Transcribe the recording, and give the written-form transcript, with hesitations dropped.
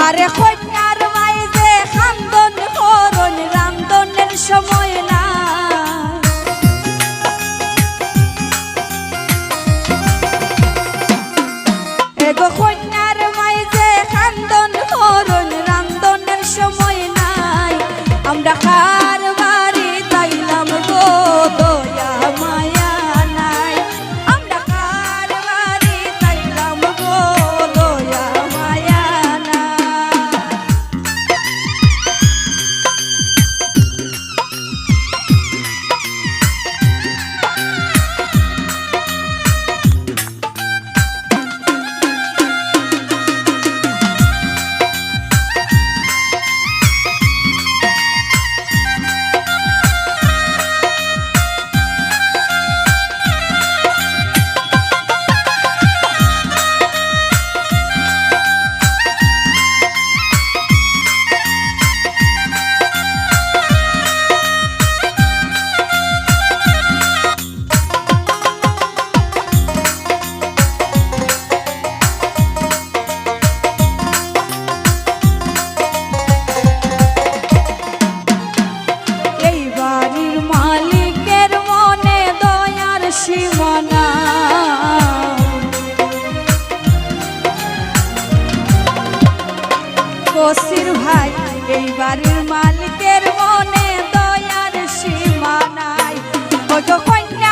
আরে কন্যার মাই যে খান্দন করন রামদনের সময় না এগো কন্যার মাই যে খান্দন করন রামদনের সময় নাই আমরা কার বাড়ি তাইলাম গো দয়া মায়া নাই আমরা কার বাড়ি তাইলাম গো দয়া মায়া নাই বসির ভাই এই বাড়ির মালিকের মনে দয়ার সীমা নাই ওই তো কন্যা